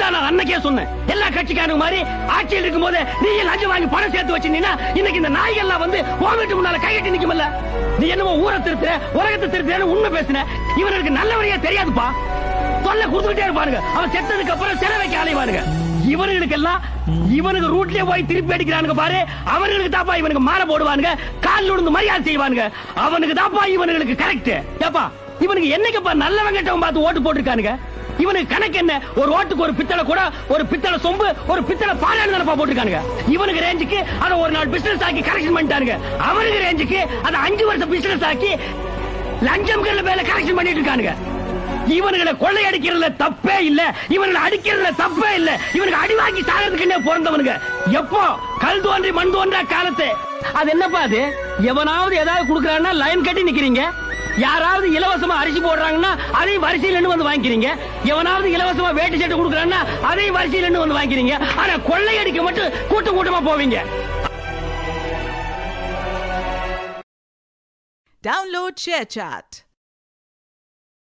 இதைத்தான் நான் அன்னைக்கே சொன்னேன். எல்லா கட்சிக்காரங்க மாதிரி ஆட்சியில் இருக்கும் போது நீ லஞ்சம் வாங்கி பணம் சேர்த்து வச்சிருந்தீங்கன்னா இன்னைக்கு இந்த நாய்கள்லாம் வந்து கோவிட்டு முன்னால கைகட்டி நிக்குமல்ல. நீ என்னமோ ஊரை திருத்துற உலகத்தை திருத்துறன்னு உண்மை பேசுன. இவனுக்கு நல்ல வழியா தெரியாதுப்பா. தொல்லை கொடுத்துக்கிட்டே இருப்பாருங்க. அவன் செத்ததுக்கு அப்புறம் சிலை வைக்க அலைவாருங்க. இவனுக்கு எல்லாம் இவனுக்கு ரூட்லயே போய் திருப்பி அடிக்கிறானுங்க பாரு. அவனுக்கு தாப்பா இவனுக்கு மாலை போடுவானுங்க, கால் விழுந்து மரியாதை செய்வானுங்க. அவனுக்கு தாப்பா இவனுக்கு கரெக்ட். ஏப்பா இவனுக்கு என்னைக்குப்பா நல்லவங்க பார்த்து ஓட்டு போட்டுருக்கானுங்க. இவனுக்கு கணக்கு என்ன? ஒரு ஓட்டுக்கு ஒரு பித்தளை கூட, ஒரு பித்தளை சொம்பு, ஒரு பித்தளை பாலான்னு தானப்பா போட்டுருக்கானுங்க. இவனுக்கு ரேஞ்சுக்கு அதை ஒரு நாள் பிசினஸ் ஆக்கி கரெக்ஷன் பண்ணிட்டானுங்க. அவனுக்கு ரேஞ்சுக்கு அதை 5 வருஷம் பிசினஸ் ஆக்கி லஞ்சம் மேல கரெக்ஷன் பண்ணிட்டு இருக்கானுங்க. இவனுங்களை கொள்ளையடிக்கிறதுல தப்பே இல்ல, இவனுங்களை அடிக்கிறதுல தப்பே இல்ல. இவனுக்கு அடி வாங்கி சாகிறதுக்குன்னே பிறந்தவனுங்க. எப்போ கல் தோன்றி மண் தோன்றா காலத்து. அது என்னப்பா அது? எவனாவது ஏதாவது குடுக்கறான்னா லைன் கட்டி நிக்கிறீங்க. யாராவது இலவசமா அரிசி போடுறாங்கன்னா அதையும் வரிசையில் வந்து வாங்கிக்கிறீங்க. எவனாவது இலவசமா வேட்டி சட்டை கொடுக்கறான்னா அதையும் வரிசையில் வந்து வாங்கிக்கிறீங்க. ஆனா கொள்ளையடிக்க மட்டும் கூட்டம் கூட்டமா போவீங்க. Download ShareChat.